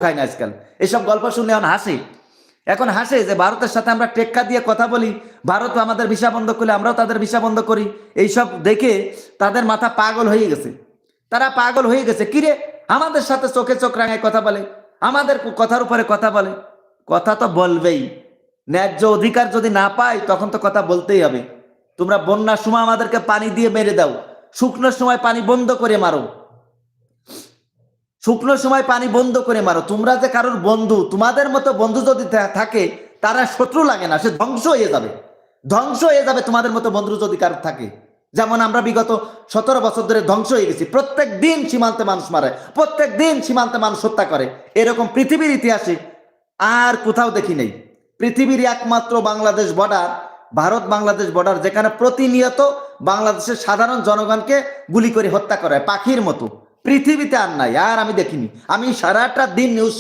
খায় না আজকাল। এসব গল্প শুনলে এখন হাসে যে ভারতের সাথে আমরা টেক্কা দিয়ে কথা বলি, ভারত আমাদের ভিসা বন্ধ করলে আমরাও তাদের ভিসা বন্ধ করি। এইসব দেখে তাদের মাথা পাগল হয়ে গেছে, তারা পাগল হয়ে গেছে। কিরে, আমাদের সাথে চোখে চোখ রাঙায় কথা বলে, আমাদের কথার উপরে কথা বলে। কথা তো বলবেই, ন্যায্য অধিকার যদি না পাই তখন তো কথা বলতেই হবে। তোমরা বন্যার সময় আমাদেরকে পানি দিয়ে মেরে দাও, শুকনোর সময় পানি বন্ধ করে মারো, শুকনো সময় পানি বন্ধ করে মারো। তোমরা যে কারোর বন্ধু, তোমাদের মতো বন্ধু যদি থাকে তারা শত্রু লাগে না, সে ধ্বংস হয়ে যাবে, ধ্বংস হয়ে যাবে তোমাদের মতো বন্ধু যদি কারোর থাকে। যেমন আমরা বিগত 17 বছর ধরে ধ্বংস হয়ে গেছি। প্রত্যেক দিন সীমান্তে মানুষ মারে, প্রত্যেক দিন সীমান্তে মানুষ হত্যা করে। এরকম পৃথিবীর ইতিহাসে আর কোথাও দেখি নেই। পৃথিবীর একমাত্র বাংলাদেশ বর্ডার, ভারত বাংলাদেশ বর্ডার, যেখানে প্রতিনিয়ত বাংলাদেশের সাধারণ জনগণকে গুলি করে হত্যা করে পাখির মতো। পৃথিবীতে আর নাই, আর আমি দেখিনি। আমি সারাটা দিন নিউজ